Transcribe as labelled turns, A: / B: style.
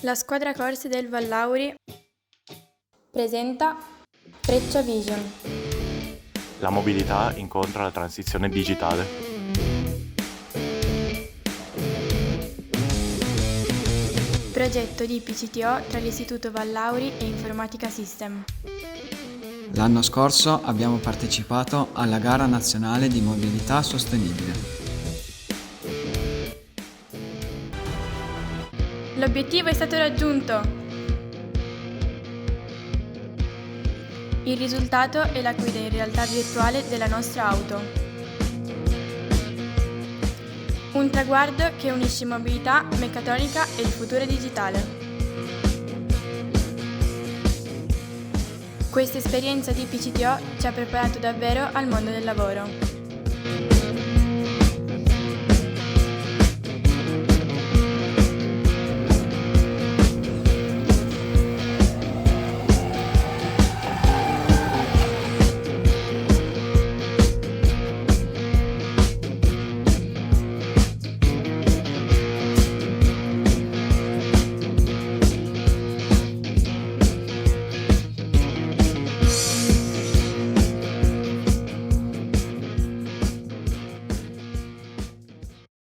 A: La squadra corse del Vallauri presenta Freccia Vision.
B: La mobilità incontra la transizione digitale.
A: Progetto di PCTO tra l'Istituto Vallauri e Informatica System.
C: L'anno scorso abbiamo partecipato alla gara nazionale di mobilità sostenibile.
A: L'obiettivo è stato raggiunto! Il risultato è la guida in realtà virtuale della nostra auto. Un traguardo che unisce mobilità, meccatronica e il futuro digitale. Questa esperienza di PCTO ci ha preparato davvero al mondo del lavoro.